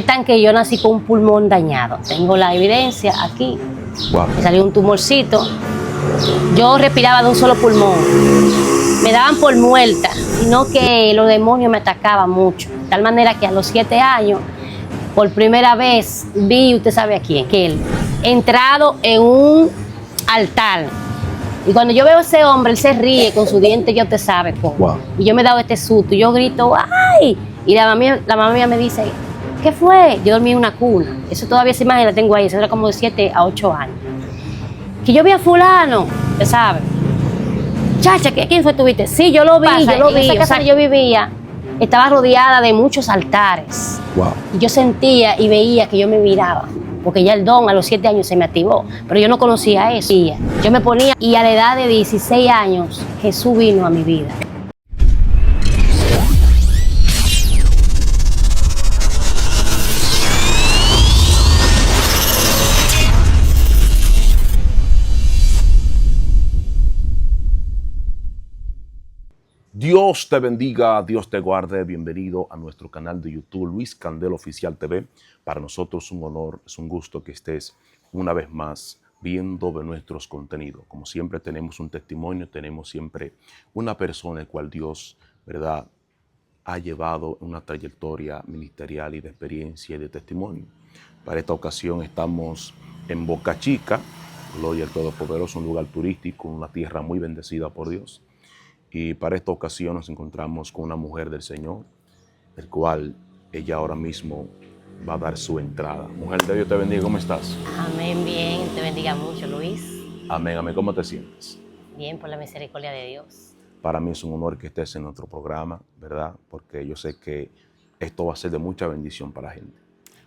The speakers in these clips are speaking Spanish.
Tan que yo nací con un pulmón dañado. Tengo la evidencia aquí. Wow. Me salió un tumorcito. Yo respiraba de un solo pulmón. Me daban por muerta, sino que los demonios me atacaban mucho. De tal manera que a los 7 años, por primera vez, vi, usted sabe a quién, que él, entrado en un altar. Y cuando yo veo a ese hombre, él se ríe con su diente, yo te sabe cómo. Wow. Y yo me he dado este susto, y yo grito, ¡ay! Y la mamá mía me dice, ¿qué fue? Yo dormí en una cuna. Eso todavía esa imagen la tengo ahí, eso era como de 7 a 8 años. Que yo vi a fulano, usted sabe. Chacha, ¿quién fue tuviste? Sí, yo lo vi, yo lo vi. En esa casa que yo vivía, estaba rodeada de muchos altares. Wow. Y yo sentía y veía que yo me miraba, porque ya el don a los 7 años se me activó, pero yo no conocía eso. Yo me ponía, y a la edad de 16 años, Jesús vino a mi vida. Dios te bendiga, Dios te guarde. Bienvenido a nuestro canal de YouTube, Luis Candel Oficial TV. Para nosotros es un honor, es un gusto que estés una vez más viendo de nuestros contenidos. Como siempre tenemos un testimonio, tenemos siempre una persona el cual Dios, ¿verdad?, ha llevado una trayectoria ministerial y de experiencia y de testimonio. Para esta ocasión estamos en Boca Chica, Gloria al Todopoderoso, un lugar turístico, una tierra muy bendecida por Dios. Y para esta ocasión nos encontramos con una mujer del Señor, el cual ella ahora mismo va a dar su entrada. Mujer de Dios te bendiga, ¿cómo estás? Amén, bien, te bendiga mucho, Luis. Amén, amén. ¿Cómo te sientes? Bien, por la misericordia de Dios. Para mí es un honor que estés en nuestro programa, ¿verdad? Porque yo sé que esto va a ser de mucha bendición para la gente.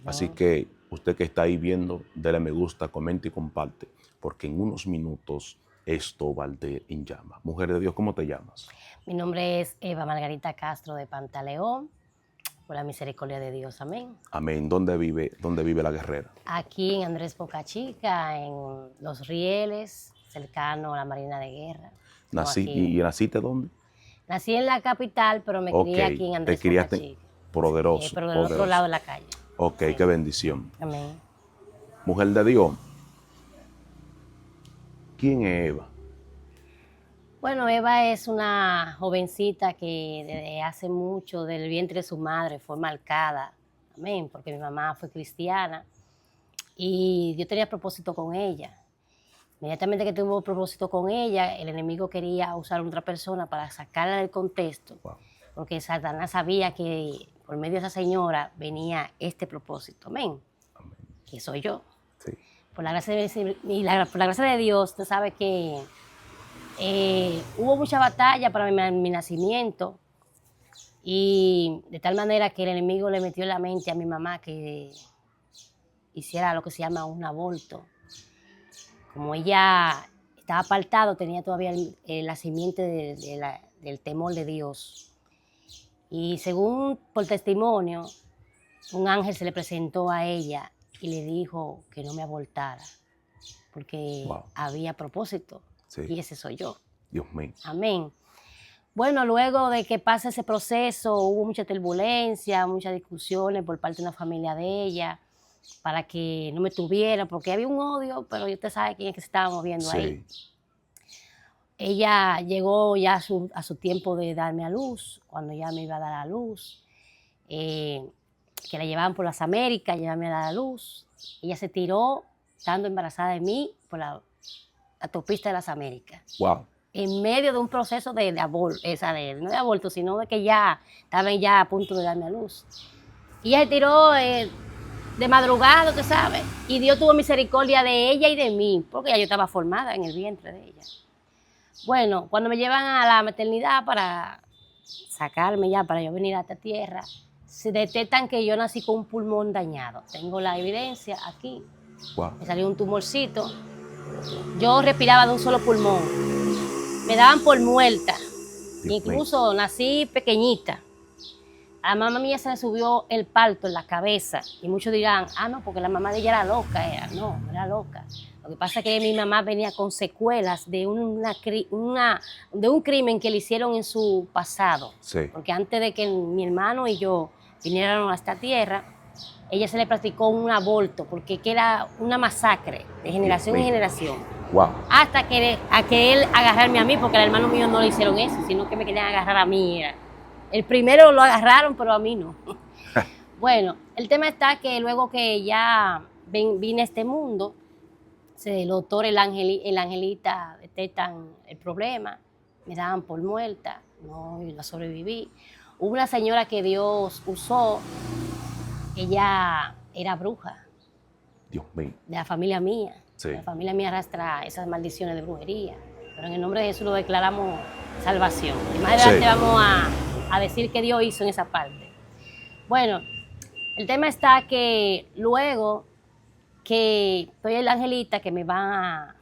Así que usted que está ahí viendo, dale me gusta, comente y comparte, porque en unos minutos esto va a arder en llama. Mujer de Dios, ¿cómo te llamas? Mi nombre es Eva Margarita Castro de Pantaleón, por la misericordia de Dios, amén. Amén. ¿Dónde vive la guerrera? Aquí en Andrés Boca Chica, en Los Rieles, cercano a la Marina de Guerra. ¿Y naciste dónde? Nací en la capital, pero me crié aquí en Andrés te criaste Boca Chica. Poderoso. Pero del otro lado de la calle. Ok, sí. Qué bendición. Amén. Mujer de Dios, ¿quién es Eva? Bueno, Eva es una jovencita que desde hace mucho del vientre de su madre fue marcada, amén, porque mi mamá fue cristiana y yo tenía propósito con ella. Inmediatamente que tuvo propósito con ella, el enemigo quería usar a otra persona para sacarla del contexto, wow, porque Satanás sabía que por medio de esa señora venía este propósito, amén, amén, que soy yo. Sí. Por la gracia de Dios, usted sabe que hubo mucha batalla para mi nacimiento, y de tal manera que el enemigo le metió en la mente a mi mamá que hiciera lo que se llama un aborto. Como ella estaba apartado, tenía todavía la simiente del temor de Dios. Y según por testimonio, un ángel se le presentó a ella y le dijo que no me abortara, porque wow, había propósito. Sí. Y ese soy yo. Dios mío. Amén. Bueno, luego de que pasa ese proceso, hubo mucha turbulencia, muchas discusiones por parte de una familia de ella, para que no me tuviera, porque había un odio, pero usted sabe quién es que se estaba moviendo sí, ahí. Ella llegó ya a su tiempo de darme a luz, cuando ya me iba a dar a luz, que la llevaban por las Américas, llevarme a dar a luz. Ella se tiró, estando embarazada de mí, por la autopista de las Américas. Wow. En medio de un proceso de aborto, no de aborto, sino de que ya estaban ya a punto de darme a luz. Y ella se tiró de madrugada, usted sabe, y Dios tuvo misericordia de ella y de mí, porque ya yo estaba formada en el vientre de ella. Bueno, cuando me llevan a la maternidad para sacarme ya, para yo venir a esta tierra, se detectan que yo nací con un pulmón dañado. Tengo la evidencia aquí. Wow. Me salió un tumorcito. Yo respiraba de un solo pulmón. Me daban por muerta. Incluso nací pequeñita. A la mamá mía se le subió el parto en la cabeza. Y muchos dirán, no, porque la mamá de ella era loca. No era loca. Lo que pasa es que mi mamá venía con secuelas de un crimen que le hicieron en su pasado. Sí. Porque antes de que mi hermano y yo vinieran a esta tierra, ella se le practicó un aborto, porque que era una masacre de generación en generación. Wow. Hasta que él agarrarme a mí, porque al hermano mío no le hicieron eso, sino que me querían agarrar a mí. El primero lo agarraron, pero a mí no. Bueno, el tema está que luego que ya vine a este mundo, el doctor, el Angelita detectan el problema, me daban por muerta, no la sobreviví. Hubo una señora que Dios usó, ella era bruja. Dios mío. De la familia mía. Sí. La familia mía arrastra esas maldiciones de brujería. Pero en el nombre de Jesús lo declaramos salvación. Y más adelante vamos a decir qué Dios hizo en esa parte. Bueno, el tema está que luego que estoy el Angelita, que me va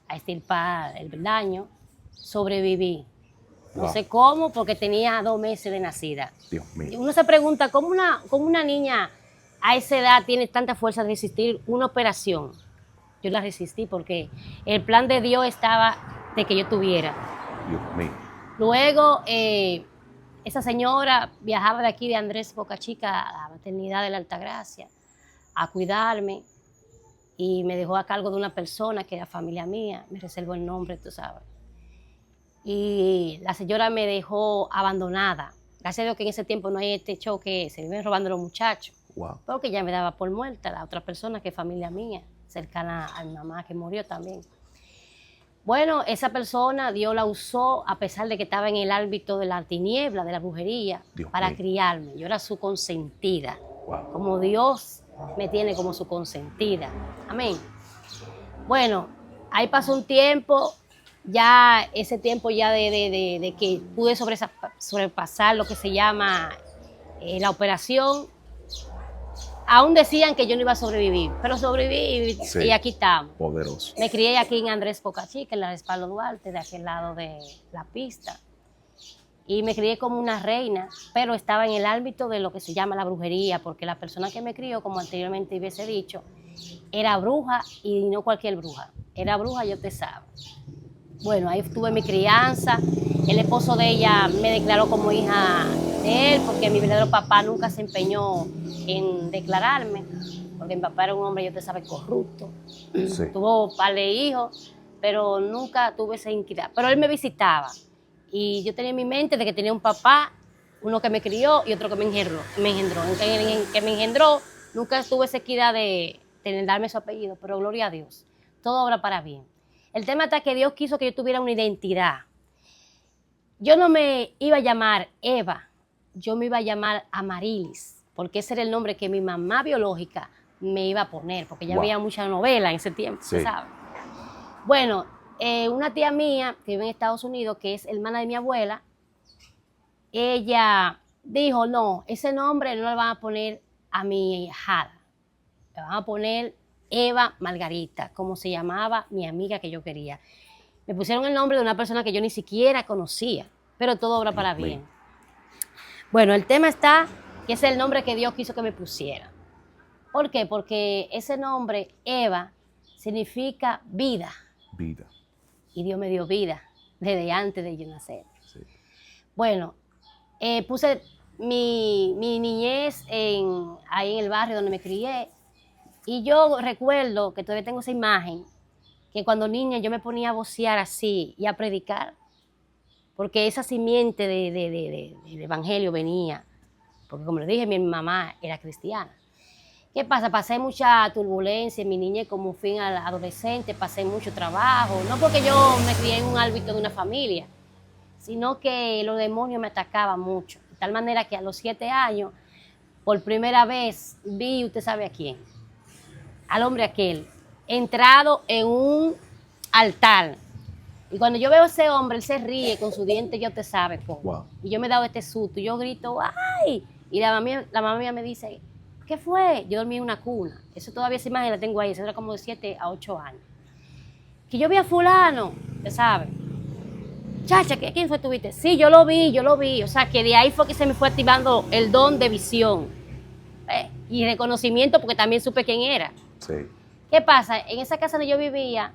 a extirpar el daño, sobreviví. No sé cómo, porque tenía 2 meses de nacida. Dios mío. Y uno se pregunta, ¿cómo una niña a esa edad tiene tanta fuerza de resistir una operación? Yo la resistí porque el plan de Dios estaba de que yo tuviera. Dios mío. Luego, esa señora viajaba de aquí de Andrés Boca Chica a la maternidad de la Altagracia a cuidarme y me dejó a cargo de una persona que era familia mía, me reservó el nombre, tú sabes. Y la señora me dejó abandonada. Gracias a Dios que en ese tiempo no hay este show que se viven robando los muchachos. Wow. Porque ya me daba por muerta la otra persona que es familia mía, cercana a mi mamá que murió también. Bueno, esa persona Dios la usó a pesar de que estaba en el ámbito de la tiniebla, de la brujería, para criarme. Yo era su consentida. Wow. Como Dios me tiene como su consentida. Amén. Bueno, ahí pasó un tiempo, ya ese tiempo ya de que pude sobrepasar lo que se llama la operación. Aún decían que yo no iba a sobrevivir, pero sobreviví y aquí estamos. Poderoso. Me crié aquí en Andrés Boca Chica, en la Respaldo Duarte, de aquel lado de la pista. Y me crié como una reina, pero estaba en el ámbito de lo que se llama la brujería, porque la persona que me crió, como anteriormente hubiese dicho, era bruja y no cualquier bruja. Era bruja, yo te sabe. Bueno, ahí tuve mi crianza. El esposo de ella me declaró como hija de él, porque mi verdadero papá nunca se empeñó en declararme, porque mi papá era un hombre, yo te sabe, corrupto. Sí. Tuvo un par de hijos, pero nunca tuve esa inquietud. Pero él me visitaba y yo tenía en mi mente de que tenía un papá, uno que me crió y otro que me engendró. En que me engendró, nunca tuve esa equidad de darme su apellido, pero gloria a Dios, todo obra para bien. El tema está que Dios quiso que yo tuviera una identidad. Yo no me iba a llamar Eva, yo me iba a llamar Amarilis, porque ese era el nombre que mi mamá biológica me iba a poner, porque ya había mucha novela en ese tiempo, ¿sabes? Bueno, una tía mía que vive en Estados Unidos, que es hermana de mi abuela, ella dijo, no, ese nombre no le van a poner a mi hijada, le van a poner Eva Margarita, como se llamaba mi amiga que yo quería. Me pusieron el nombre de una persona que yo ni siquiera conocía, pero todo obra para bien. Bueno, el tema está que ese es el nombre que Dios quiso que me pusiera. ¿Por qué? Porque ese nombre, Eva, significa vida. Vida. Y Dios me dio vida desde antes de yo nacer. Sí. Bueno, puse mi niñez ahí en el barrio donde me crié. Y yo recuerdo que todavía tengo esa imagen, que cuando niña yo me ponía a vocear así y a predicar, porque esa simiente del evangelio venía, porque como les dije, mi mamá era cristiana. ¿Qué pasa? Pasé mucha turbulencia en mi niñez, como fui adolescente, pasé mucho trabajo, no porque yo me crié en un ámbito de una familia, sino que los demonios me atacaban mucho, de tal manera que a los 7 años, por primera vez, vi, usted sabe a quién, al hombre aquel, entrado en un altar. Y cuando yo veo a ese hombre, él se ríe con su diente, yo te sabe cómo. Wow. Y yo me he dado este susto, y yo grito, ¡ay! Y la mamá mía me dice, ¿qué fue? Yo dormí en una cuna. Eso todavía esa imagen la tengo ahí, eso era como de 7 a 8 años. Que yo vi a fulano, te sabe. Chacha, ¿quién fue tu viste? Sí, yo lo vi. O sea, que de ahí fue que se me fue activando el don de visión. Y reconocimiento, porque también supe quién era. Sí. ¿Qué pasa? En esa casa donde yo vivía,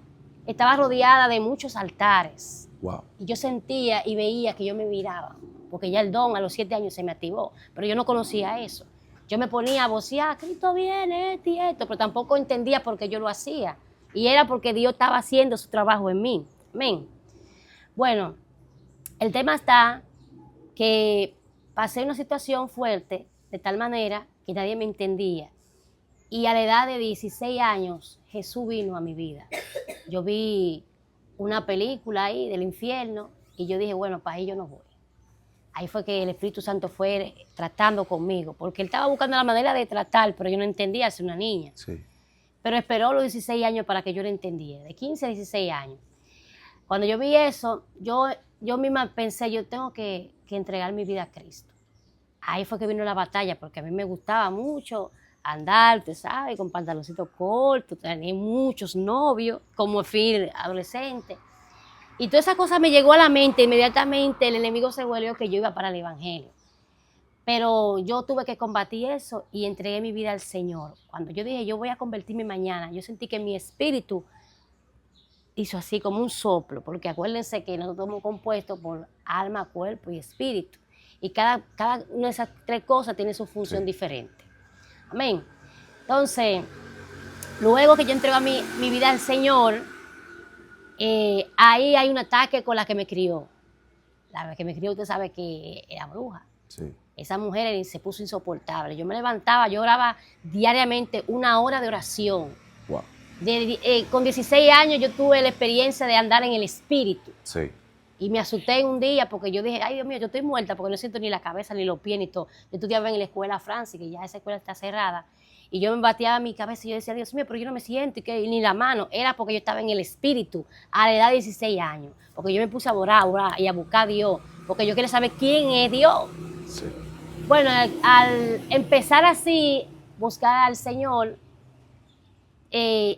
estaba rodeada de muchos altares. Wow. Y yo sentía y veía que yo me miraba, porque ya el don a los 7 años se me activó, pero yo no conocía eso. Yo me ponía a vocear, Cristo viene, esto y esto, pero tampoco entendía por qué yo lo hacía. Y era porque Dios estaba haciendo su trabajo en mí. Amén. Bueno, el tema está que pasé una situación fuerte de tal manera que nadie me entendía. Y a la edad de 16 años, Jesús vino a mi vida. Yo vi una película ahí del infierno y yo dije, bueno, para ahí yo no voy. Ahí fue que el Espíritu Santo fue tratando conmigo, porque él estaba buscando la manera de tratar, pero yo no entendía, ser una niña. Sí. Pero esperó los 16 años para que yo lo entendiera, de 15 a 16 años. Cuando yo vi eso, yo misma pensé, yo tengo que entregar mi vida a Cristo. Ahí fue que vino la batalla, porque a mí me gustaba mucho andar, tú sabes, con pantaloncitos cortos, tenía muchos novios, como fin adolescente. Y toda esa cosa me llegó a la mente, inmediatamente el enemigo se volvió que yo iba para el evangelio. Pero yo tuve que combatir eso y entregué mi vida al Señor. Cuando yo dije, yo voy a convertirme mañana, yo sentí que mi espíritu hizo así como un soplo, porque acuérdense que nosotros somos compuestos por alma, cuerpo y espíritu. Y cada una de esas tres cosas tiene su función diferente. Amén. Entonces, luego que yo entrego mi vida al Señor, ahí hay un ataque con la que me crió. La que me crió, usted sabe que era bruja. Sí. Esa mujer se puso insoportable. Yo me levantaba, yo oraba diariamente 1 hora de oración. Wow. Con 16 años yo tuve la experiencia de andar en el espíritu. Sí. Y me asusté un día porque yo dije, ay Dios mío, yo estoy muerta porque no siento ni la cabeza ni los pies ni todo. Yo estudiaba en la escuela Francis, que ya esa escuela está cerrada. Y yo me bateaba mi cabeza y yo decía, Dios mío, pero yo no me siento ni la mano. Era porque yo estaba en el espíritu a la edad de 16 años. Porque yo me puse a orar y a buscar a Dios. Porque yo quería saber quién es Dios. Sí. Bueno, al empezar así, buscar al Señor,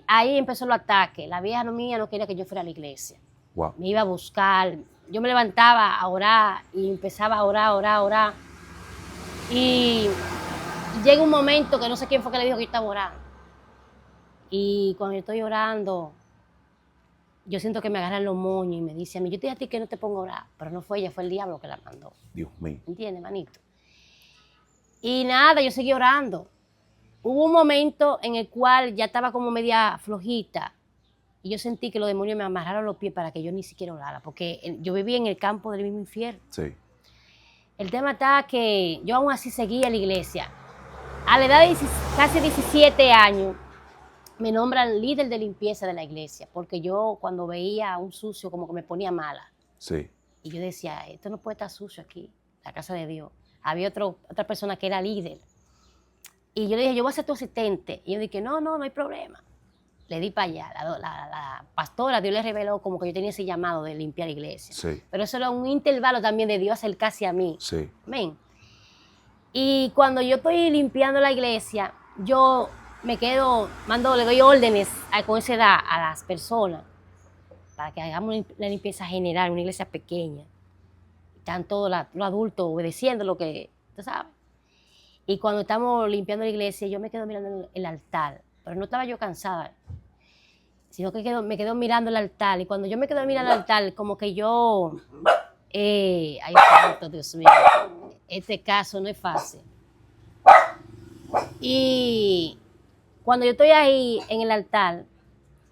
ahí empezó el ataque. La vieja mía no quería que yo fuera a la iglesia. Wow. Me iba a buscar. Yo me levantaba a orar y empezaba a orar. Y llega un momento que no sé quién fue que le dijo que yo estaba orando. Y cuando yo estoy orando, yo siento que me agarran los moños y me dice a mí, yo te dije a ti que no te pongo a orar. Pero no fue ella, fue el diablo que la mandó. Dios mío. ¿Entiendes, manito? Y nada, yo seguí orando. Hubo un momento en el cual ya estaba como media flojita y yo sentí que los demonios me amarraron los pies para que yo ni siquiera orara, porque yo vivía en el campo del mismo infierno. Sí. El tema está que yo aún así seguía la iglesia. A la edad de casi 17 años me nombran líder de limpieza de la iglesia, porque yo cuando veía a un sucio como que me ponía mala. Sí. Y yo decía, esto no puede estar sucio aquí, la casa de Dios. Había otra persona que era líder. Y yo le dije, yo voy a ser tu asistente. Y yo dije, no hay problema. Le di para allá. La pastora, Dios le reveló como que yo tenía ese llamado de limpiar la iglesia. Sí. Pero eso era un intervalo también de Dios acercarse a mí. Sí. Amén. Y cuando yo estoy limpiando la iglesia, yo me quedo, le doy órdenes con esa edad a las personas para que hagamos la limpieza general, una iglesia pequeña. Están todos los adultos obedeciendo lo que, tú sabes. Y cuando estamos limpiando la iglesia, yo me quedo mirando el altar, pero no estaba yo cansada, sino que me quedo mirando el altar. Y cuando yo me quedo mirando el altar, como que yo, ay, santo Dios mío, este caso no es fácil. Y cuando yo estoy ahí en el altar,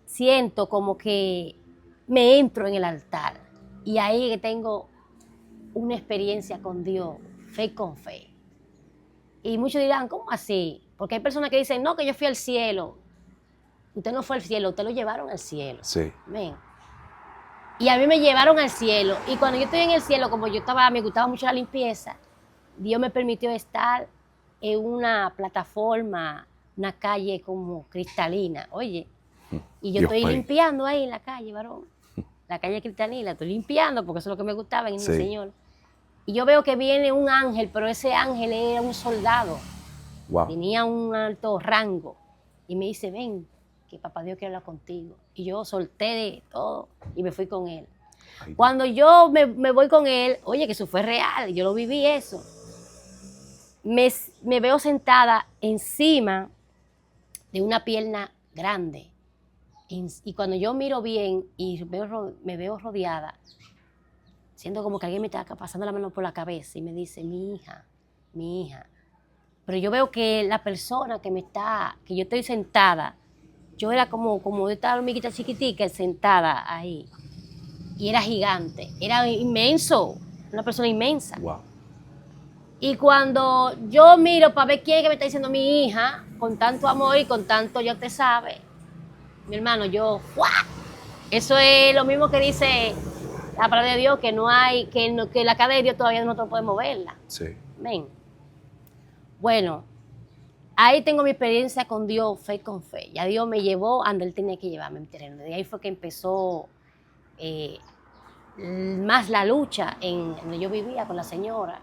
siento como que me entro en el altar. Y ahí que tengo una experiencia con Dios, fe con fe. Y muchos dirán, ¿cómo así? Porque hay personas que dicen, no, que yo fui al cielo. Usted no fue al cielo, usted lo llevaron al cielo. Sí. Amén. Y a mí me llevaron al cielo. Y cuando yo estoy en el cielo, como me gustaba mucho la limpieza, Dios me permitió estar en una plataforma, una calle como cristalina. Oye, y yo estoy limpiando ahí en la calle, varón. La calle cristalina, estoy limpiando porque eso es lo que me gustaba en el Señor. Y yo veo que viene un ángel, pero ese ángel era un soldado. Wow. Tenía un alto rango. Y me dice, ven, que papá Dios quiere hablar contigo. Y yo solté de todo y me fui con él. Ay, cuando yo me voy con él, oye, que eso fue real, yo lo viví eso. Me veo sentada encima de una pierna grande. Y cuando yo miro bien y me veo rodeada, siento como que alguien me está pasando la mano por la cabeza y me dice, mi hija, pero yo veo que la persona que yo estoy sentada, yo era como esta hormiguita chiquitica sentada ahí, y era gigante, era inmenso, una persona inmensa. Wow. Y cuando yo miro para ver quién es que me está diciendo mi hija, con tanto amor y con tanto ya usted sabe, mi hermano, ¡guau! Eso es lo mismo que dice la palabra de Dios, que no hay, que la cara de Dios todavía no podemos verla. Sí. Amén. Bueno, ahí tengo mi experiencia con Dios, fe con fe. Ya Dios me llevó a donde Él tenía que llevarme, mi terreno. De ahí fue que empezó más la lucha en donde yo vivía con la señora.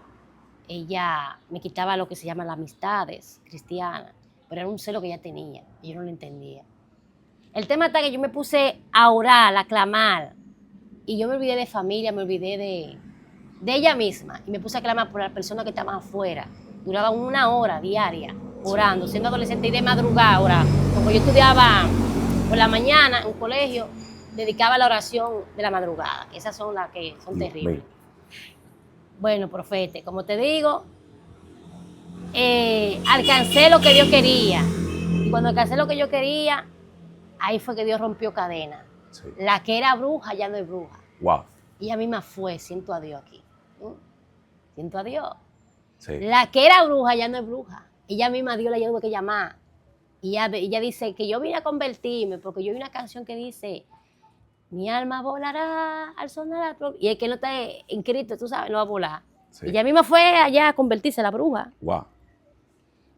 Ella me quitaba lo que se llama las amistades cristianas, pero era un celo que ella tenía y yo no lo entendía. El tema está que yo me puse a orar, a clamar, y yo me olvidé de familia, me olvidé de ella misma, y me puse a clamar por las personas que estaban afuera. Duraba 1 hora diaria orando, siendo adolescente y de madrugada orando. Como yo estudiaba por la mañana en un colegio, dedicaba a la oración de la madrugada. Esas son las que son terribles. Bueno, profeta, como te digo, alcancé lo que Dios quería. Y cuando alcancé lo que yo quería, ahí fue que Dios rompió cadenas. Sí. La que era bruja ya no es bruja. Wow. Y ella misma fue, siento a Dios aquí. Siento a Dios. Sí. La que era bruja ya no es bruja. Ella misma Dios la tuvo que llamar. Y ella dice que yo vine a convertirme porque yo vi una canción que dice: mi alma volará al sonar. Y el que no está en Cristo, tú sabes, no va a volar. Sí. Ella misma fue allá a convertirse en la bruja. Wow.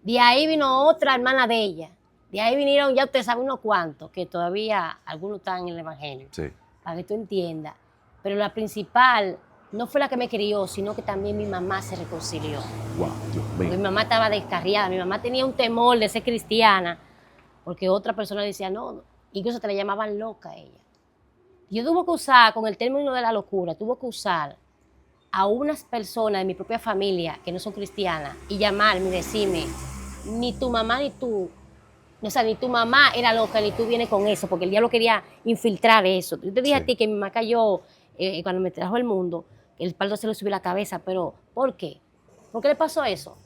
De ahí vino otra hermana de ella. De ahí vinieron, ya usted sabe, unos cuantos, que todavía algunos están en el Evangelio. Sí. Para que tú entiendas. Pero la principal no fue la que me crió, sino que también mi mamá se reconcilió. Wow, Dios mío. Mi mamá estaba descarriada. Mi mamá tenía un temor de ser cristiana, porque otra persona decía no. Incluso te la llamaban loca a ella. Yo tuve que usar, con el término de la locura, tuve que usar a unas personas de mi propia familia que no son cristianas y llamarme y decirme: ni tu mamá ni tú, o sea, ni tu mamá era loca, ni tú vienes con eso, porque el diablo quería infiltrar eso. Yo te dije a ti que mi mamá cayó cuando me trajo al mundo, el espalda se le subió la cabeza, pero ¿por qué? ¿Por qué le pasó eso?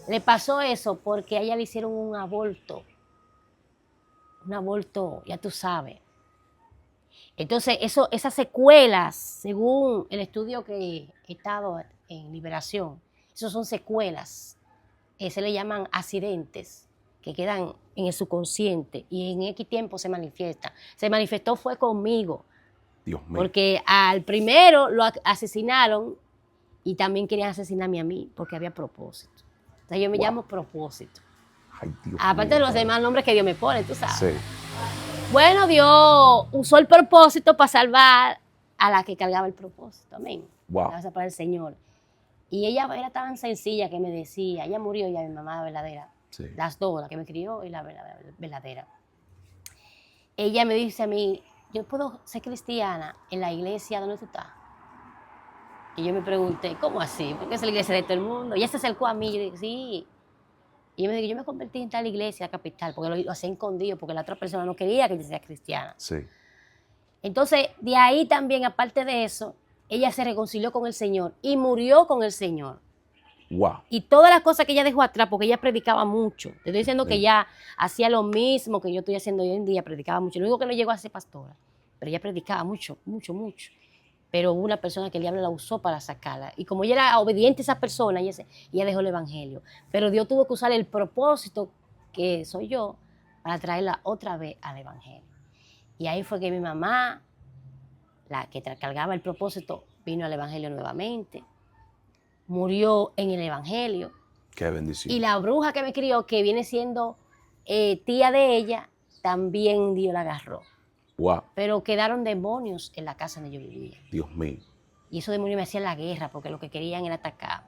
Le pasó eso porque a ella le hicieron un aborto, ya tú sabes. Entonces, esas secuelas, según el estudio que he estado en Liberación, esos son secuelas, se le llaman accidentes, que quedan en el subconsciente y en X tiempo se manifiesta. Se manifestó fue conmigo, Dios mío. Porque al primero lo asesinaron y también querían asesinarme a mí porque había propósito. O sea, yo me llamo propósito. Ay, Dios Aparte mío, de los demás nombres que Dios me pone, tú sabes. Sí. Bueno, Dios usó el propósito para salvar a la que cargaba el propósito. Amén. Wow. Gracias para el Señor. Y ella era tan sencilla que me decía, ella murió ya, mi mamá verdadera. Sí. Las dos, la que me crió y la verdadera. Ella me dice a mí: yo puedo ser cristiana en la iglesia donde tú estás. Y yo me pregunté: ¿cómo así? Porque es la iglesia de todo el mundo. Y ella se acercó a mí y yo dije: sí. Y yo me dije: yo me convertí en tal iglesia capital, porque lo hacía escondido, porque la otra persona no quería que yo sea cristiana. Sí. Entonces, de ahí también, aparte de eso, ella se reconcilió con el Señor y murió con el Señor. Wow. Y todas las cosas que ella dejó atrás, porque ella predicaba mucho. Te estoy diciendo que ella hacía lo mismo que yo estoy haciendo hoy en día, predicaba mucho. No digo que no llegó a ser pastora, pero ella predicaba mucho, mucho, mucho. Pero hubo una persona que el diablo la usó para sacarla. Y como ella era obediente a esa persona, ella dejó el evangelio. Pero Dios tuvo que usar el propósito, que soy yo, para traerla otra vez al evangelio. Y ahí fue que mi mamá, la que cargaba el propósito, vino al evangelio nuevamente. Murió en el evangelio. Qué bendición. Y la bruja que me crió, que viene siendo tía de ella, también Dios la agarró. Wow. Pero quedaron demonios en la casa donde yo vivía. Dios mío. Y esos demonios me hacían la guerra porque lo que querían era atacar.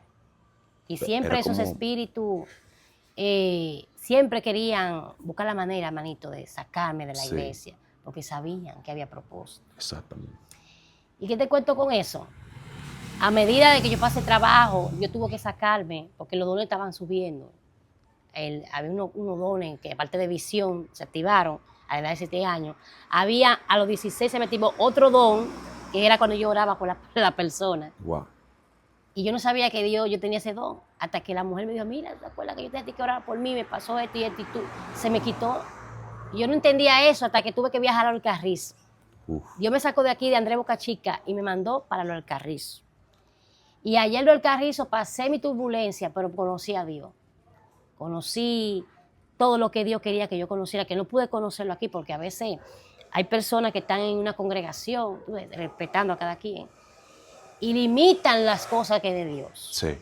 Y siempre esos espíritus siempre querían buscar la manera, manito, de sacarme de la iglesia, porque sabían que había propósito. Exactamente. ¿Y qué te cuento con eso? A medida de que yo pasé trabajo, yo tuve que sacarme, porque los dones estaban subiendo. Había unos dones que, aparte de visión, se activaron a la edad de 7 años. A los 16 se me activó otro don, que era cuando yo oraba por la persona. Wow. Y yo no sabía que Dios, yo tenía ese don, hasta que la mujer me dijo, mira, ¿te acuerdas que yo tenía que orar por mí? Me pasó esto y esto y tú. Se me quitó. Y yo no entendía eso hasta que tuve que viajar a Alcarrizo. Dios me sacó de aquí, de Andrés Boca Chica, y me mandó para Alcarrizo. Y allá en Alcarrizo pasé mi turbulencia, pero conocí a Dios. Conocí todo lo que Dios quería que yo conociera, que no pude conocerlo aquí, porque a veces hay personas que están en una congregación, respetando a cada quien, y limitan las cosas que es de Dios. Sí.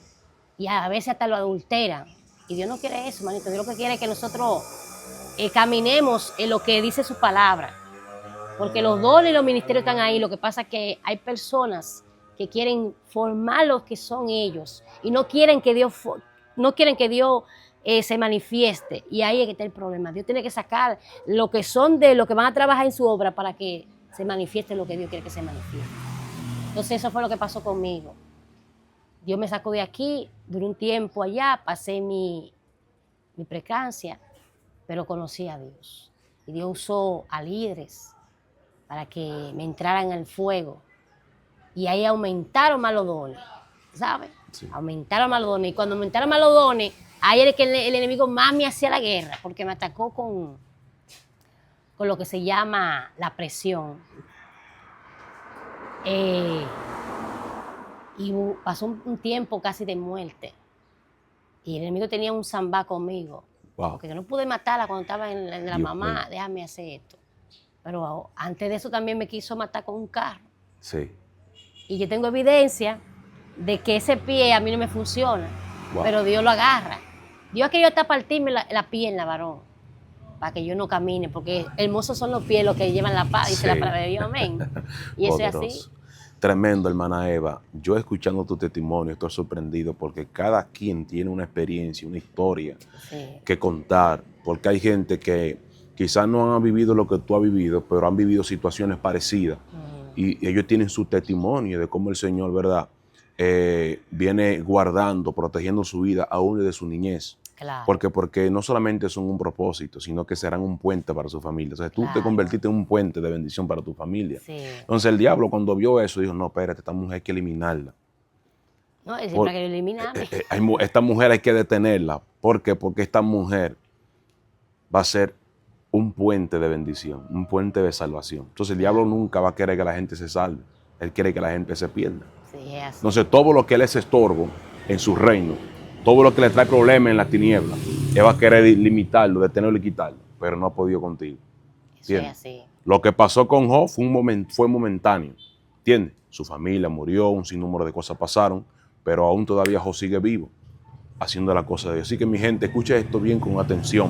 Y a veces hasta lo adulteran. Y Dios no quiere eso, manito. Dios lo que quiere es que nosotros caminemos en lo que dice su palabra. Porque los dones y los ministerios están ahí. Lo que pasa es que hay personas que quieren formar lo que son ellos y no quieren que Dios, se manifieste. Y ahí es que está el problema. Dios tiene que sacar lo que son de lo que van a trabajar en su obra para que se manifieste lo que Dios quiere que se manifieste. Entonces eso fue lo que pasó conmigo. Dios me sacó de aquí, duré un tiempo allá, pasé mi precancia, pero conocí a Dios. Y Dios usó a líderes para que me entraran al fuego. Y ahí aumentaron más los dones, ¿sabes? Sí. Aumentaron más los dones. Y cuando aumentaron más los dones, ahí era que el enemigo más me hacía la guerra, porque me atacó con lo que se llama la presión. Y pasó un tiempo casi de muerte. Y el enemigo tenía un zambá conmigo. Wow. Porque yo no pude matarla cuando estaba en la mamá, mío. Déjame hacer esto. Pero antes de eso también me quiso matar con un carro. Sí. Y yo tengo evidencia de que ese pie a mí no me funciona. Wow. Pero Dios lo agarra. Dios ha querido hasta partirme la pierna, varón, para que yo no camine, porque hermosos son los pies los que llevan la paz, dice la palabra de Dios, amén. Y eso es así. Tremendo, hermana Eva. Yo escuchando tu testimonio estoy sorprendido porque cada quien tiene una experiencia, una historia que contar, porque hay gente que quizás no han vivido lo que tú has vivido, pero han vivido situaciones parecidas y ellos tienen su testimonio de cómo el Señor, ¿verdad?, viene guardando, protegiendo su vida aún desde su niñez. Claro. Porque no solamente son un propósito, sino que serán un puente para su familia. O sea, tú te convertiste en un puente de bendición para tu familia. Sí. Entonces el diablo cuando vio eso dijo, no, espérate, esta mujer hay que eliminarla. No, es siempre que eliminarme. Esta mujer hay que detenerla. ¿Por qué? Porque esta mujer va a ser un puente de bendición, un puente de salvación. Entonces el diablo nunca va a querer que la gente se salve. Él quiere que la gente se pierda. Sí, es así. Entonces todo lo que él es estorbo en su reino, todo lo que le trae problemas en la tiniebla, él va a querer limitarlo, detenerlo y quitarlo, pero no ha podido contigo. Eso es así. Lo que pasó con Job fue momentáneo, ¿entiendes? Su familia murió, un sinnúmero de cosas pasaron, pero aún todavía Job sigue vivo, haciendo la cosa de Dios. Así que mi gente, escucha esto bien con atención,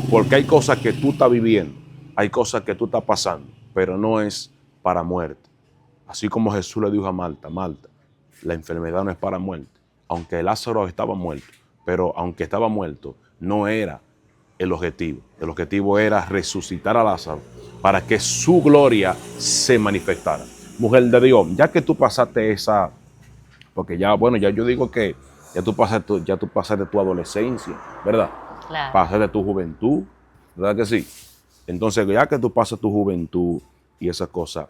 porque hay cosas que tú estás viviendo, hay cosas que tú estás pasando, pero no es para muerte. Así como Jesús le dijo a Marta, Marta, la enfermedad no es para muerte. Aunque Lázaro estaba muerto, pero aunque estaba muerto, no era el objetivo. El objetivo era resucitar a Lázaro para que su gloria se manifestara. Mujer de Dios, ya que tú pasaste esa, porque ya yo digo que ya tú pasaste tu adolescencia, ¿verdad? Claro. Pasaste tu juventud, ¿verdad que sí? Entonces, ya que tú pasas tu juventud y esas cosas,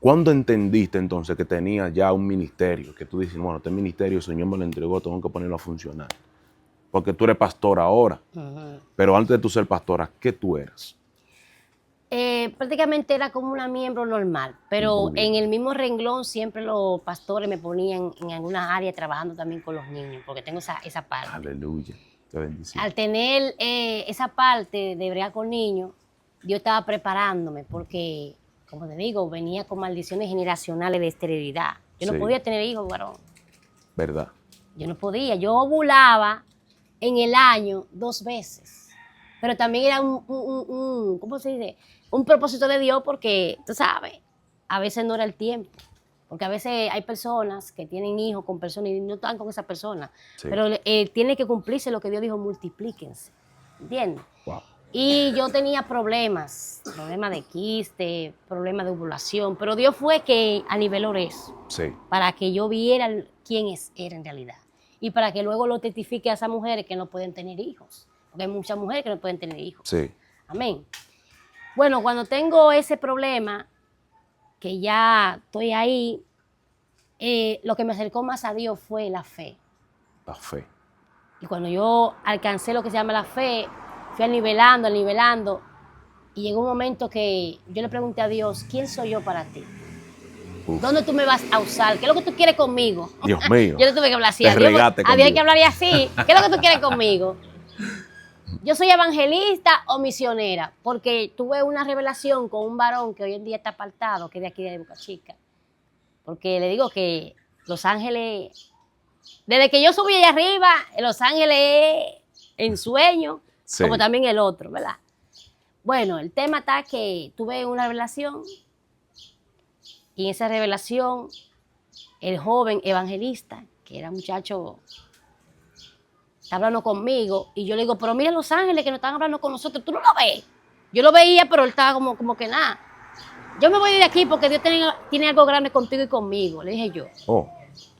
¿cuándo entendiste entonces que tenías ya un ministerio? Que tú dices, bueno, este ministerio el Señor me lo entregó, tengo que ponerlo a funcionar. Porque tú eres pastora ahora, pero antes de tú ser pastora, ¿qué tú eras? Prácticamente era como una miembro normal, pero en el mismo renglón siempre los pastores me ponían en alguna área trabajando también con los niños, porque tengo esa parte. Aleluya, qué bendición. Al tener esa parte de bregar con niños, yo estaba preparándome porque, como te digo, venía con maldiciones generacionales de esterilidad. Yo no podía tener hijos, varón. ¿Verdad? Yo no podía. Yo ovulaba en el año 2 veces. Pero también era ¿cómo se dice? Un propósito de Dios porque, tú sabes, a veces no era el tiempo. Porque a veces hay personas que tienen hijos con personas y no están con esa persona. Sí. Pero tiene que cumplirse lo que Dios dijo, multiplíquense. ¿Entiendes? Wow. Y yo tenía problemas de quiste, problemas de ovulación, pero Dios fue que aniveló eso, sí, para que yo viera quién era en realidad y para que luego lo testifique a esas mujeres que no pueden tener hijos, porque hay muchas mujeres que no pueden tener hijos. Sí. Amén. Bueno, cuando tengo ese problema, que ya estoy ahí, lo que me acercó más a Dios fue la fe. La fe. Y cuando yo alcancé lo que se llama la fe, fui nivelando, nivelando. Y llegó un momento que yo le pregunté a Dios, ¿quién soy yo para ti? Uf. ¿Dónde tú me vas a usar? ¿Qué es lo que tú quieres conmigo? Dios mío. Yo le tuve que hablar así. Te A Dios regaste hay conmigo. que hablar así. ¿Qué es lo que tú quieres conmigo? Yo soy evangelista o misionera, porque tuve una revelación con un varón que hoy en día está apartado, que es de aquí de Boca Chica. Porque le digo que Los Ángeles, desde que yo subí allá arriba, Los Ángeles es en sueño, Sí. como también el otro, ¿verdad? Bueno, el tema está que tuve una revelación y en esa revelación el joven evangelista, que era muchacho, está hablando conmigo y yo le digo, pero mira Los Ángeles que no están hablando con nosotros, tú no lo ves. Yo lo veía, pero él estaba como que nada. Yo me voy de aquí porque Dios tiene algo grande contigo y conmigo, le dije yo. Oh.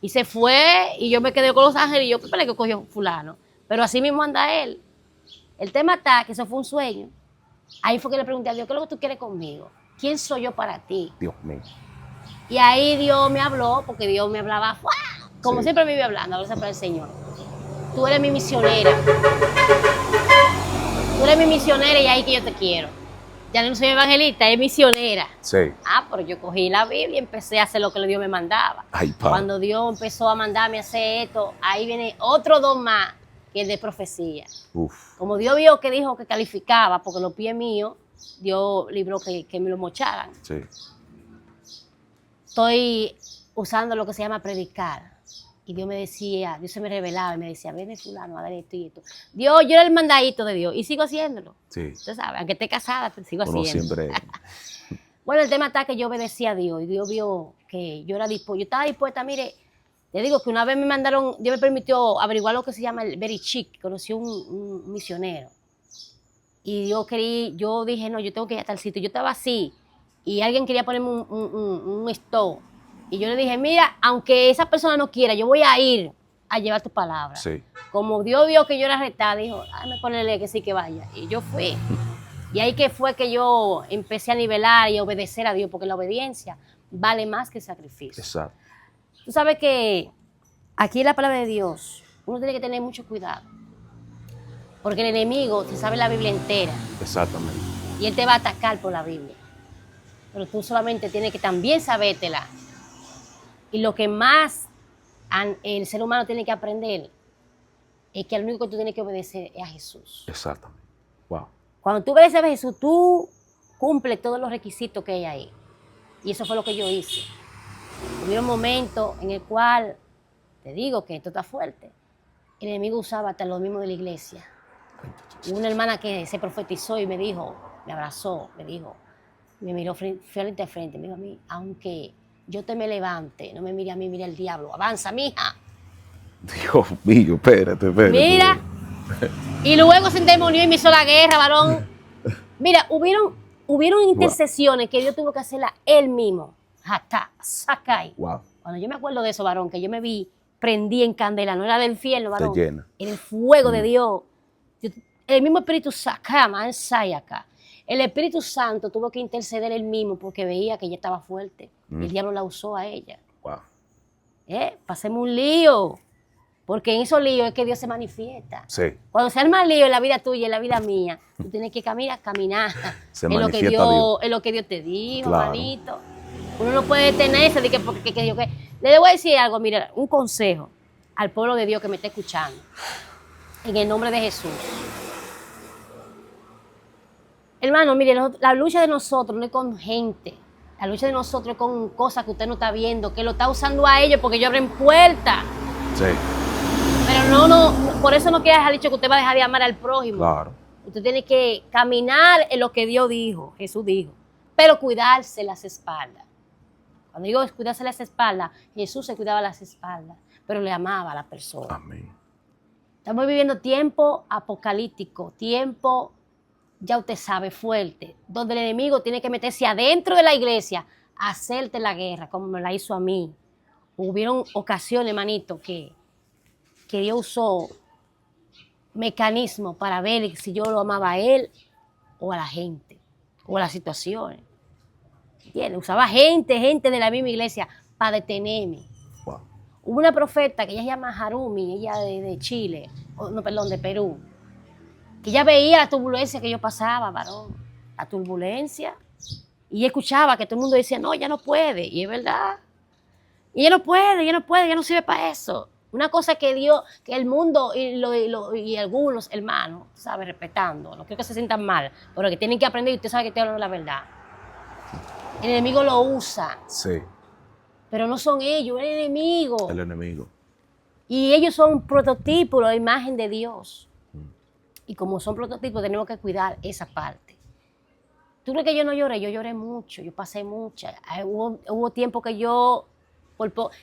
Y se fue y yo me quedé con Los Ángeles y yo, ¿qué que cogió fulano? Pero así mismo anda él. El tema está que eso fue un sueño. Ahí fue que le pregunté a Dios, ¿qué es lo que tú quieres conmigo? ¿Quién soy yo para ti? Dios mío. Y ahí Dios me habló, porque Dios me hablaba, ¡fua! Como Sí. siempre me iba hablando, gracias por el Señor. Tú eres mi misionera. Tú eres mi misionera y ahí que yo te quiero. Ya no soy evangelista, es misionera. Sí. Ah, pero yo cogí la Biblia y empecé a hacer lo que Dios me mandaba. Ay, padre. Cuando Dios empezó a mandarme a hacer esto, ahí viene otro don más, que es de profecía. Uf. Como Dios vio que dijo que calificaba, porque los pies míos, Dios libró que me lo mocharan. Sí. Estoy usando lo que se llama predicar. Y Dios me decía, Dios se me revelaba y me decía, ven fulano, a dar esto y esto. Dios, yo era el mandadito de Dios y sigo haciéndolo. Sí. Usted sabe, aunque esté casada, pero sigo Uno haciendo. siempre. Bueno, el tema está que yo obedecía a Dios y Dios vio que yo era dispuesta. Yo estaba dispuesta, mire, te digo que una vez me mandaron, Dios me permitió averiguar lo que se llama el Very Chic, conocí un misionero. Y yo dije, no, yo tengo que ir a tal sitio. Yo estaba así y alguien quería ponerme un stop. Y yo le dije, mira, aunque esa persona no quiera, yo voy a ir a llevar tu palabra. Sí. Como Dios vio que yo era retada, dijo, déjame ponerle que sí que vaya. Y yo fui. Y ahí que fue que yo empecé a nivelar y a obedecer a Dios, porque la obediencia vale más que el sacrificio. Exacto. Tú sabes que aquí en la palabra de Dios, uno tiene que tener mucho cuidado. Porque el enemigo se sabe la Biblia entera. Exactamente. Y él te va a atacar por la Biblia. Pero tú solamente tienes que también sabértela. Y lo que más el ser humano tiene que aprender es que al único que tú tienes que obedecer es a Jesús. Exactamente. Wow. Cuando tú obedeces a Jesús, tú cumples todos los requisitos que hay ahí. Y eso fue lo que yo hice. Hubo un momento en el cual, te digo que esto está fuerte, el enemigo usaba hasta lo mismo de la iglesia. Y una hermana que se profetizó y me dijo, me abrazó, me dijo, me miró frente a frente, me dijo a mí, aunque yo te me levante, no me mire a mí, mira el diablo, avanza, mija. Dios mío, espérate. Mira, y luego se endemonió y me hizo la guerra, varón. Mira, hubieron intercesiones que Dios tuvo que hacerla él mismo. Hasta Sakai. Wow. Cuando yo me acuerdo de eso, varón, que yo me vi, prendí en candela, no era del infierno, varón. Te llena. Era el fuego de Dios. El mismo Espíritu Sakama, acá. El Espíritu Santo tuvo que interceder él mismo porque veía que ella estaba fuerte. El diablo la usó a ella. Wow. Pasemos un lío. Porque en esos líos es que Dios se manifiesta. Sí. Cuando se arma lío en la vida tuya y en la vida mía, tú tienes que caminar. Se es lo manifiesta que Dios. Es lo que Dios te dijo, Claro. manito. Uno no puede detenerse de que Dios que. Le voy a decir algo, mira, un consejo al pueblo de Dios que me está escuchando. En el nombre de Jesús. Hermano, mire, la lucha de nosotros no es con gente. La lucha de nosotros es con cosas que usted no está viendo, que lo está usando a ellos porque ellos abren puertas. Sí. Pero no, por eso no quiere dejar dicho que usted va a dejar de amar al prójimo. Claro. Usted tiene que caminar en lo que Dios dijo, Jesús dijo, pero cuidarse las espaldas. Cuando digo cuidarse las espaldas, Jesús se cuidaba las espaldas, pero le amaba a la persona. Amén. Estamos viviendo tiempo apocalíptico, tiempo, ya usted sabe, fuerte, donde el enemigo tiene que meterse adentro de la iglesia a hacerte la guerra, como me la hizo a mí. Hubieron ocasiones, manito, que Dios usó mecanismos para ver si yo lo amaba a él o a la gente, o a las situaciones. ¿Entiendes? Usaba gente de la misma iglesia para detenerme. Hubo una profeta que ella se llama Harumi, ella de Chile, no, perdón, de Perú, que ella veía la turbulencia que yo pasaba, varón, la turbulencia, y ella escuchaba que todo el mundo decía, no, ella no puede, y es verdad, y ella no puede, ella no sirve para eso. Una cosa que Dios, que el mundo y algunos hermanos, ¿sabes? Respetando, no quiero que se sientan mal, pero que tienen que aprender y usted sabe que estoy hablando la verdad. El enemigo lo usa. Sí. Pero no son ellos, el enemigo. El enemigo. Y ellos son prototipos, la imagen de Dios. Y como son prototipos, tenemos que cuidar esa parte. ¿Tú crees que yo no lloré? Yo lloré mucho, yo pasé mucha. Hubo tiempo que yo...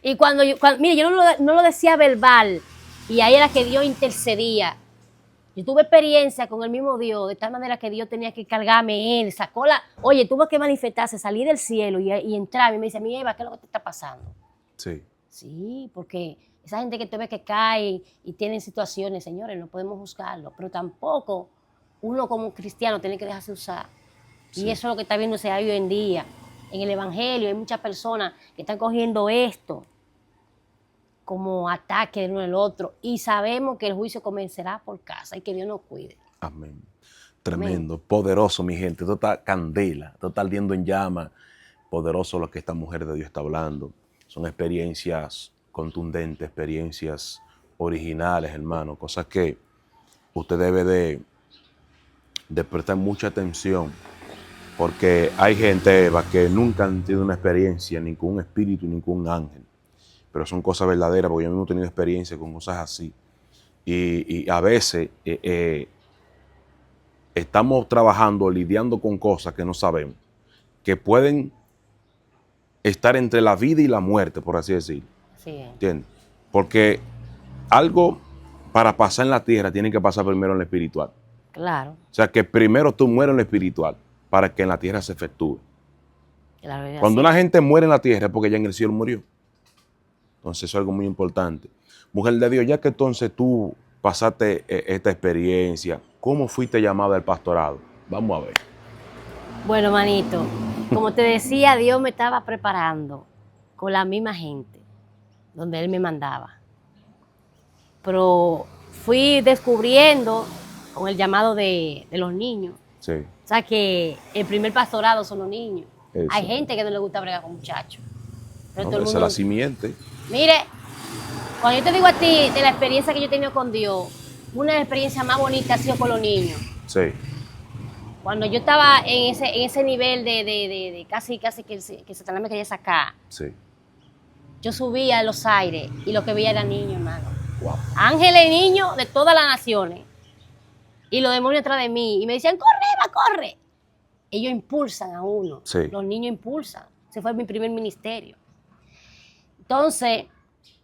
y mire, yo no lo decía verbal, y ahí era que Dios intercedía. Yo tuve experiencia con el mismo Dios, de tal manera que Dios tenía que cargarme él, oye, tuvo que manifestarse, salir del cielo y entrar, y me dice, mi Eva, ¿qué es lo que te está pasando? Sí. Sí, porque esa gente que tú ves que cae y tienen situaciones, señores, no podemos juzgarlo, pero tampoco uno como cristiano tiene que dejarse usar. Sí. Y eso es lo que está viéndose hoy en día. En el evangelio hay muchas personas que están cogiendo esto como ataque de uno al otro, y sabemos que el juicio comenzará por casa y que Dios nos cuide. Amén. Tremendo, amén. Poderoso, mi gente. Esto está candela, esto está ardiendo en llama. Poderoso lo que esta mujer de Dios está hablando. Son experiencias contundentes, experiencias originales, hermano. Cosas que usted debe de prestar mucha atención. Porque hay gente, Eva, que nunca han tenido una experiencia, ni con un espíritu, ni con un ángel. Pero son cosas verdaderas, porque yo mismo he tenido experiencia con cosas así. Y a veces estamos trabajando, lidiando con cosas que no sabemos, que pueden estar entre la vida y la muerte, por así decirlo. Sí. ¿Entiendes? Porque algo para pasar en la tierra tiene que pasar primero en lo espiritual. Claro. O sea, que primero tú mueres en lo espiritual para que en la tierra se efectúe. Claro, cuando una gente muere en la tierra es porque ya en el cielo murió. Entonces eso es algo muy importante. Mujer de Dios, ya que entonces tú pasaste esta experiencia, ¿cómo fuiste llamada al pastorado? Vamos a ver. Bueno, manito, como te decía, Dios me estaba preparando con la misma gente donde Él me mandaba. Pero fui descubriendo con el llamado de los niños. Sí. O sea que el primer pastorado son los niños. Eso. Hay gente que no le gusta bregar con muchachos. Pero no, esa es la simiente. Mire, cuando yo te digo a ti de la experiencia que yo he tenido con Dios, una experiencia más bonita ha sido con los niños. Sí. Cuando yo estaba en ese nivel de casi que Satanás me quería sacar, sí, yo subía a los aires y lo que veía era niños, hermano. Wow. Ángeles y niños de todas las naciones. Y los demonios atrás de mí. Y me decían, corre, Eva, corre. Ellos impulsan a uno. Sí. Los niños impulsan. Ese fue mi primer ministerio. Entonces,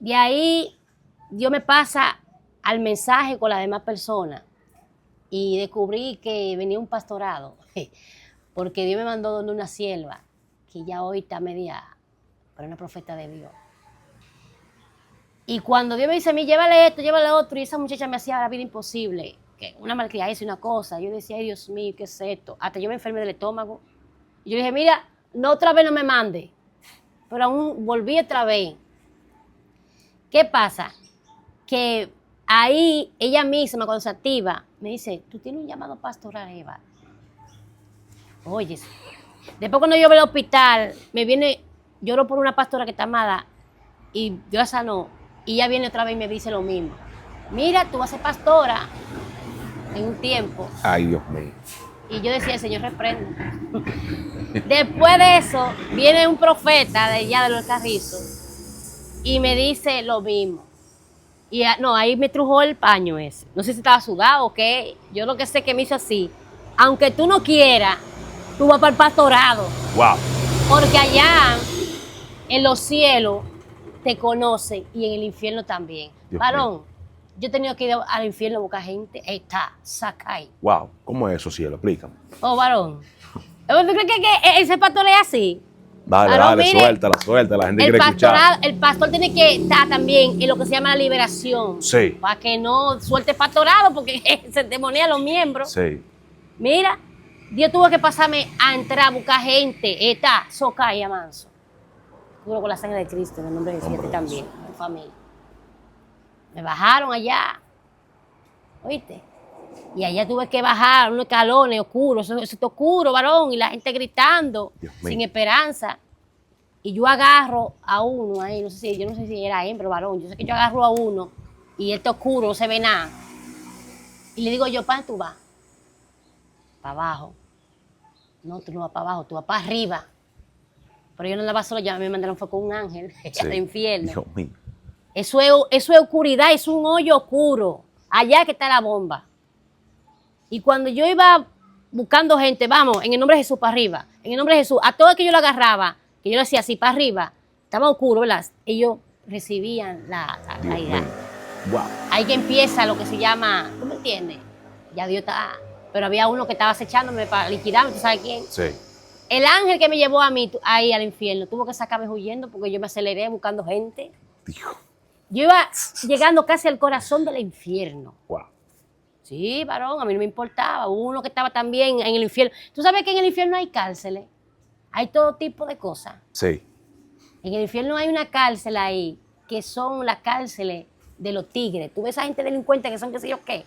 de ahí Dios me pasa al mensaje con las demás personas. Y descubrí que venía un pastorado. Porque Dios me mandó donde una sierva, que ya hoy está media, pero una profeta de Dios. Y cuando Dios me dice a mí, llévale esto, llévale otro, y esa muchacha me hacía la vida imposible. Que una malcriadez y una cosa. Yo decía, ay Dios mío, ¿qué es esto? Hasta yo me enfermé del estómago. Y yo dije, mira, no otra vez no me mande. Pero aún volví otra vez. ¿Qué pasa? Que ahí ella misma, cuando se activa, me dice, tú tienes un llamado pastoral, Eva. Oye, después cuando yo voy al hospital, lloro por una pastora que está amada y Dios la sanó. Y ella viene otra vez y me dice lo mismo. Mira, tú vas a ser pastora en un tiempo. Ay, Dios mío. Y yo decía, el Señor reprende. Después de eso, viene un profeta de allá de los Carrizos y me dice lo mismo. Y no, ahí me trujó el paño ese. No sé si estaba sudado o qué. Yo lo que sé que me hizo así. Aunque tú no quieras, tú vas para el pastorado. Wow. Porque allá, en los cielos, te conocen y en el infierno también. Dios Varón, mío. yo he tenido que ir al infierno a buscar gente. Está, sacai. Wow. ¿Cómo es eso, cielo? Explícame. Oh, varón. ¿Tú crees que ese pastor es así? Dale, Varón, dale, mire, suéltala. La gente quiere escuchar. El pastor tiene que estar también en lo que se llama la liberación. Sí. Para que no suelte pastorado porque se demonía los miembros. Sí. Mira, Dios tuvo que pasarme a entrar a buscar gente. Está, soca y amanso. Juro con la sangre de Cristo, en el nombre de Jesús también. familia. Me bajaron allá, ¿oíste? Y allá tuve que bajar unos escalones oscuros, eso está oscuro, varón, y la gente gritando, sin esperanza. Y yo agarro a uno ahí, yo no sé si era hembra o varón, yo sé que yo agarro a uno y está oscuro, no se ve nada. Y le digo yo, ¿para dónde tú vas? Para abajo. No, tú no vas para abajo, tú vas para arriba. Pero yo no andaba sola, ya me mandaron fue con un ángel al infierno. Dios mío. Eso es oscuridad, es un hoyo oscuro. Allá que está la bomba. Y cuando yo iba buscando gente, vamos, en el nombre de Jesús para arriba, en el nombre de Jesús, a todo el que yo lo agarraba, que yo lo hacía así para arriba, estaba oscuro, ¿verdad? Ellos recibían la idea. Wow. Ahí que empieza lo que se llama, ¿tú me entiendes? Ya Dios está, pero había uno que estaba acechándome para liquidarme, ¿tú sabes quién? Sí. El ángel que me llevó a mí ahí al infierno tuvo que sacarme huyendo porque yo me aceleré buscando gente. Dios. Yo iba llegando casi al corazón del infierno. Wow. Sí, varón, a mí no me importaba. Hubo uno que estaba también en el infierno. ¿Tú sabes que en el infierno hay cárceles? Hay todo tipo de cosas. Sí. En el infierno hay una cárcel ahí, que son las cárceles de los tigres. Tú ves a esa gente delincuente que son qué sé yo qué.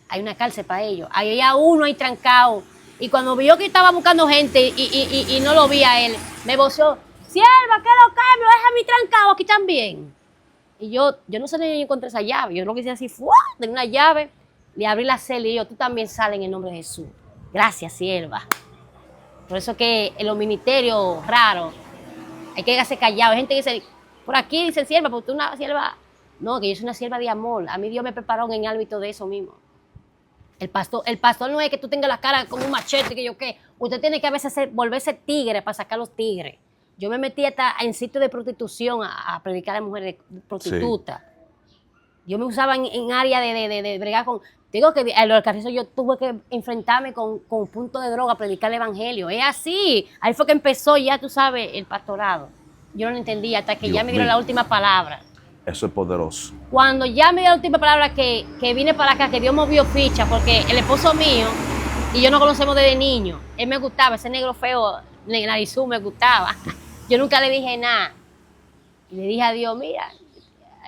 Hay una cárcel para ellos. Había uno ahí trancado. Y cuando vio que yo estaba buscando gente y no lo vi a él, me voció, sierva, ¿qué lo que? Me lo deja a mí trancado aquí también. Y yo no sé ni encontré esa llave. Yo lo que hice así, ¡fua! Tenía una llave, le abrí la celda y yo, tú también sales en el nombre de Jesús. Gracias, sierva. Por eso que en los ministerios raros hay que quedarse callado. Hay gente que dice, por aquí dice sierva, porque tú una sierva. No, que yo soy una sierva de amor. A mí Dios me preparó en el ámbito de eso mismo. El pastor no es que tú tengas la cara como un machete, que yo qué. Usted tiene que a veces volverse tigre para sacar los tigres. Yo me metí hasta en sitios de prostitución a predicar a mujeres prostitutas. Sí. Yo me usaba en área de bregar con... Digo que a los carrizos yo tuve que enfrentarme con punto de droga, predicar el evangelio. Es así. Ahí fue que empezó ya, tú sabes, el pastorado. Yo no lo entendía hasta que Dios ya me dieron la última palabra. Eso es poderoso. Cuando ya me dio la última palabra que vine para acá, que Dios movió ficha, porque el esposo mío y yo nos conocemos desde niño. Él me gustaba, ese negro feo, narizú, me gustaba. Yo nunca le dije nada. Y le dije a Dios, mira,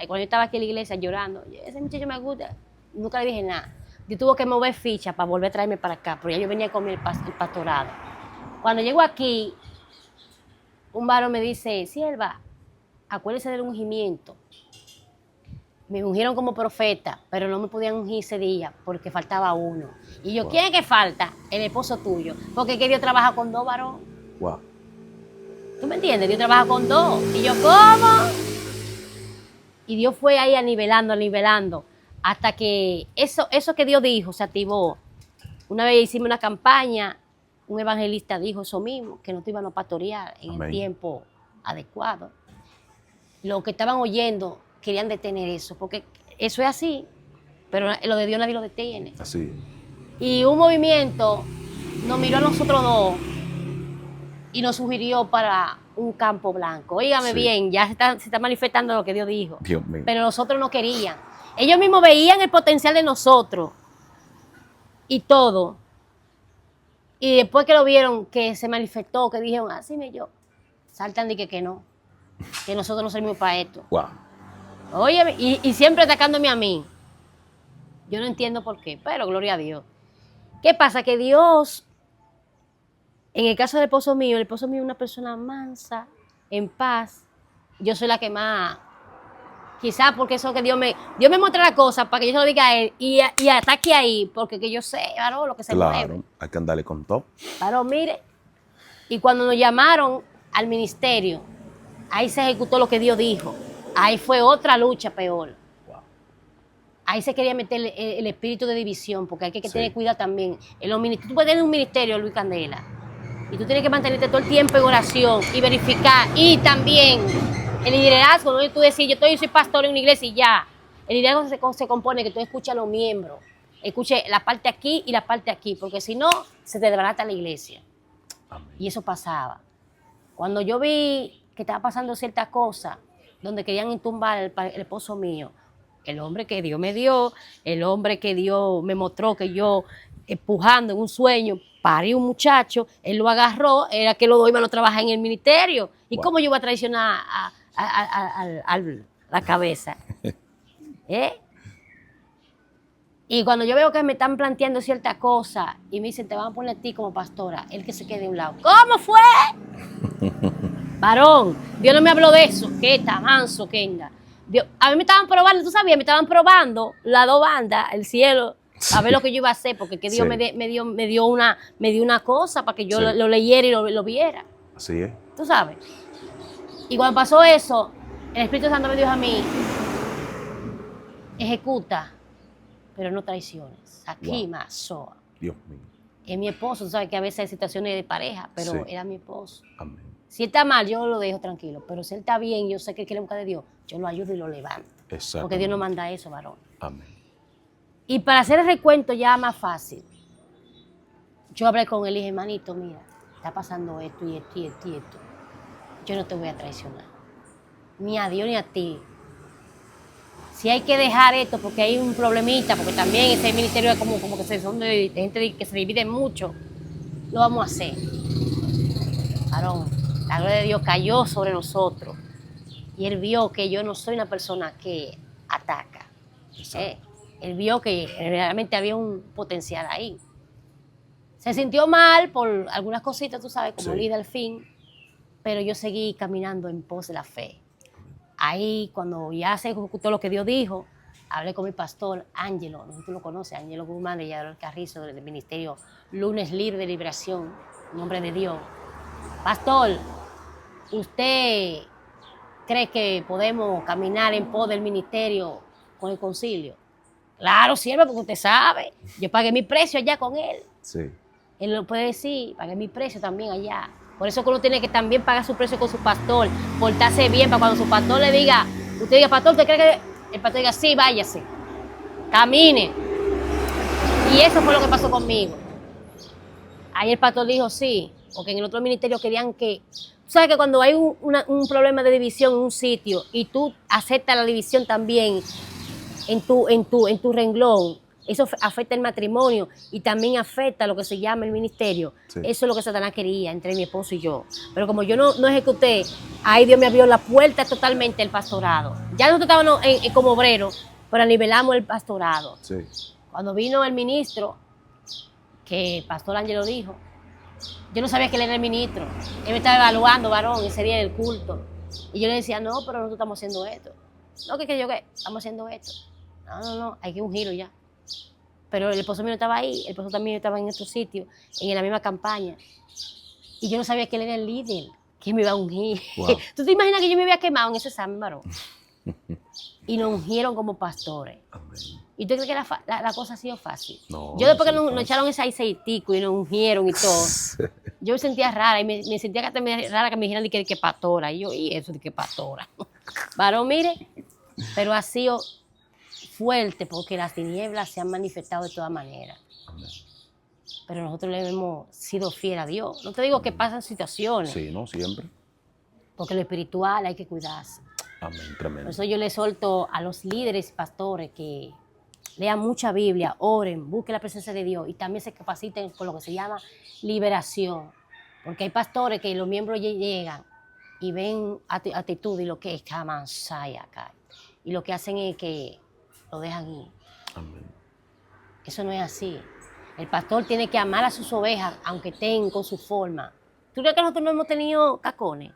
cuando yo estaba aquí en la iglesia llorando, ese muchacho me gusta. Nunca le dije nada. Yo tuve que mover ficha para volver a traerme para acá, porque ya yo venía con el pastorado. Cuando llego aquí, un varón me dice, sierva, acuérdese del ungimiento. Me ungieron como profeta, pero no me podían ungir ese día porque faltaba uno. Y yo, wow. ¿Quién es que falta? El esposo tuyo. Porque es que Dios trabaja con dos varones. Wow. ¿Tú me entiendes? Dios trabaja con dos. Y yo, ¿cómo? Y Dios fue ahí nivelando, hasta que eso que Dios dijo se activó. Una vez hicimos una campaña, un evangelista dijo eso mismo, que no te iban a pastorear en Amén. El tiempo adecuado. Los que estaban oyendo querían detener eso, porque eso es así, pero lo de Dios nadie lo detiene. Así. Y un movimiento nos miró a nosotros dos y nos sugirió para un campo blanco. Óigame bien, ya se está manifestando lo que Dios dijo. Dios mío. Pero nosotros no querían. Ellos mismos veían el potencial de nosotros y todo. Y después que lo vieron, que se manifestó, que dijeron, así me yo, saltan y que no, que nosotros no servimos para esto. Wow. Oye, y siempre atacándome a mí. Yo no entiendo por qué, pero gloria a Dios. ¿Qué pasa? Que Dios, en el caso del esposo mío es una persona mansa, en paz. Yo soy la que más, quizás porque eso que Dios me muestra la cosa para que yo se lo diga a él y ataque ahí, porque que yo sé, claro, lo que se mueve. Claro, hay que andarle con todo. Claro, mire. Y cuando nos llamaron al ministerio, ahí se ejecutó lo que Dios dijo. Ahí fue otra lucha peor. Wow. Ahí se quería meter el espíritu de división, porque hay que tener cuidado también. Tú puedes tener un ministerio, Luis Candela, y tú tienes que mantenerte todo el tiempo en oración y verificar. Y también el liderazgo, no tú decir, yo soy pastor en una iglesia y ya. El liderazgo se compone que tú escuchas a los miembros. Escuche la parte aquí y la parte aquí, porque si no, se te desbarata la iglesia. Amén. Y eso pasaba. Cuando yo vi que estaba pasando ciertas cosas, donde querían entumbar el esposo mío, el hombre que Dios me dio, el hombre que Dios me mostró que yo, empujando en un sueño, parí un muchacho, él lo agarró, era que los dos iban a trabajar en el ministerio. ¿Y cómo yo iba a traicionar la cabeza. Y cuando yo veo que me están planteando ciertas cosas y me dicen, te van a poner a ti como pastora, el que se quede a un lado. ¿Cómo fue? Varón, Dios no me habló de eso. ¿Qué está manso, Kenda? A mí me estaban probando, tú sabías, me estaban probando las dos bandas, el cielo, a ver lo que yo iba a hacer, porque que Dios me dio una cosa para que yo lo leyera y lo viera. Así es. Tú sabes. Y cuando pasó eso, el Espíritu Santo me dijo a mí, ejecuta, pero no traiciones. Aquí más soa. Dios mío. Es mi esposo, tú sabes que a veces hay situaciones de pareja, pero era mi esposo. Amén. Si él está mal, yo lo dejo tranquilo, pero si él está bien, yo sé que él quiere buscar de Dios, yo lo ayudo y lo levanto. Porque Dios no manda eso, varón. Amén. Y para hacer el recuento ya más fácil, yo hablé con él y dije, hermanito, mira, está pasando esto y esto y esto y esto. Yo no te voy a traicionar, ni a Dios ni a ti. Si hay que dejar esto porque hay un problemita, porque también ese ministerio es como que son de gente que se divide mucho, lo vamos a hacer. Varón, la gloria de Dios cayó sobre nosotros y él vio que yo no soy una persona que ataca. Él vio que realmente había un potencial ahí. Se sintió mal por algunas cositas, tú sabes, como líder al fin, pero yo seguí caminando en pos de la fe. Ahí, cuando ya se ejecutó lo que Dios dijo, hablé con mi pastor, Ángelo, no sé si tú lo conoces, Ángelo Guzmán de Yadrol Carrizo, del ministerio Lunes Libre de Liberación, en nombre de Dios. Pastor, ¿usted cree que podemos caminar en pos del ministerio con el concilio? Claro, sierva, porque usted sabe, yo pagué mi precio allá con él. Sí. Él lo puede decir, pagué mi precio también allá. Por eso que uno tiene que también pagar su precio con su pastor, portarse bien, para cuando su pastor le diga, usted diga, pastor, ¿usted cree que el pastor diga, sí, váyase, camine? Y eso fue lo que pasó conmigo. Ahí el pastor dijo, sí, porque en el otro ministerio querían que... Tú sabes que cuando hay un problema de división en un sitio y tú aceptas la división también en tu renglón, eso afecta el matrimonio y también afecta lo que se llama el ministerio. Sí. Eso es lo que Satanás quería entre mi esposo y yo. Pero como yo no ejecuté, ahí Dios me abrió la puerta totalmente del pastorado. Ya nosotros estábamos como obreros, pero nivelamos el pastorado. Sí. Cuando vino el ministro, que el pastor Ángelo dijo, yo no sabía que él era el ministro. Él me estaba evaluando, varón, ese día del culto. Y yo le decía, no, pero nosotros estamos haciendo esto. No, que yo qué, estamos haciendo esto. No, hay que un giro ya. Pero el esposo mío no estaba ahí, el esposo también estaba en otro sitio, en la misma campaña. Y yo no sabía que él era el líder, que me iba a ungir. Wow. ¿Tú te imaginas que yo me había quemado en ese examen, varón? Y nos ungieron como pastores. Amén. ¿Y tú crees que la cosa ha sido fácil? No, yo después que nos echaron ese aceitico y nos ungieron y todo, yo me sentía rara y me sentía que hasta rara que me dijeran de que pastora. Y yo, ¿y eso de que pastora? Varón, mire, pero ha sido fuerte porque las tinieblas se han manifestado de todas maneras. Amén. Pero nosotros le hemos sido fieles a Dios. No te digo que pasan situaciones. Sí, no, siempre. Porque lo espiritual hay que cuidarse. Amén, tremendo. Por eso yo le solto a los líderes y pastores que lean mucha Biblia, oren, busquen la presencia de Dios y también se capaciten con lo que se llama liberación. Porque hay pastores que los miembros llegan y ven actitud y lo que es Kamansaya acá. Y lo que hacen es que lo dejan ir. Amén. Eso no es así. El pastor tiene que amar a sus ovejas, aunque estén con su forma. ¿Tú crees que nosotros no hemos tenido cacones?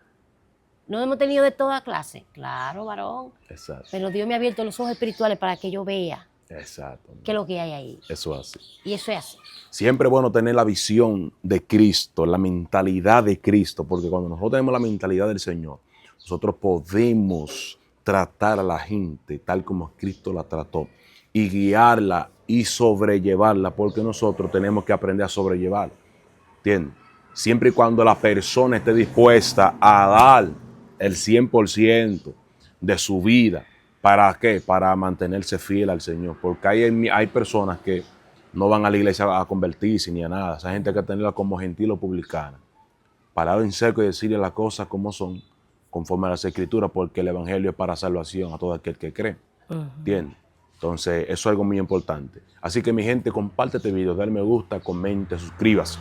¿No hemos tenido de toda clase? Claro, varón. Exacto. Pero Dios me ha abierto los ojos espirituales para que yo vea. Exacto. ¿Qué es lo que hay ahí? Eso es así. Y eso es así. Siempre es bueno tener la visión de Cristo, la mentalidad de Cristo, porque cuando nosotros tenemos la mentalidad del Señor, nosotros podemos tratar a la gente tal como Cristo la trató y guiarla y sobrellevarla, porque nosotros tenemos que aprender a sobrellevar. ¿Entiendes? Siempre y cuando la persona esté dispuesta a dar el 100% de su vida. ¿Para qué? Para mantenerse fiel al Señor. Porque hay personas que no van a la iglesia a convertirse ni a nada. Esa gente hay que tenerla como gentil o publicana. Parado en seco y decirle las cosas como son, conforme a las Escrituras, porque el Evangelio es para salvación a todo aquel que cree. ¿Entiendes? Entonces, eso es algo muy importante. Así que, mi gente, comparte este video, dale me gusta, comente, suscríbase.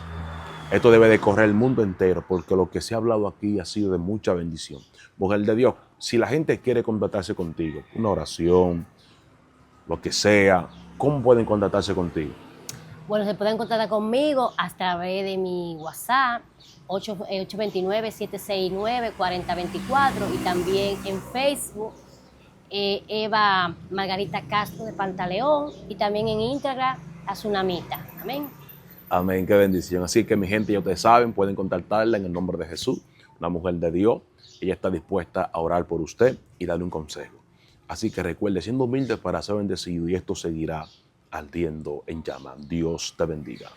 Esto debe de correr el mundo entero, porque lo que se ha hablado aquí ha sido de mucha bendición. Mujer de Dios, si la gente quiere contactarse contigo, una oración, lo que sea, ¿cómo pueden contactarse contigo? Bueno, se pueden contactar conmigo a través de mi WhatsApp, 829-769-4024, y también en Facebook, Eva Margarita Castro de Pantaleón, y también en Instagram, a Tsunamita. Amén. Amén, qué bendición. Así que mi gente, ya ustedes saben, pueden contactarla en el nombre de Jesús, una mujer de Dios. Ella está dispuesta a orar por usted y darle un consejo. Así que recuerde, siendo humilde para ser bendecido, y esto seguirá ardiendo en llama. Dios te bendiga.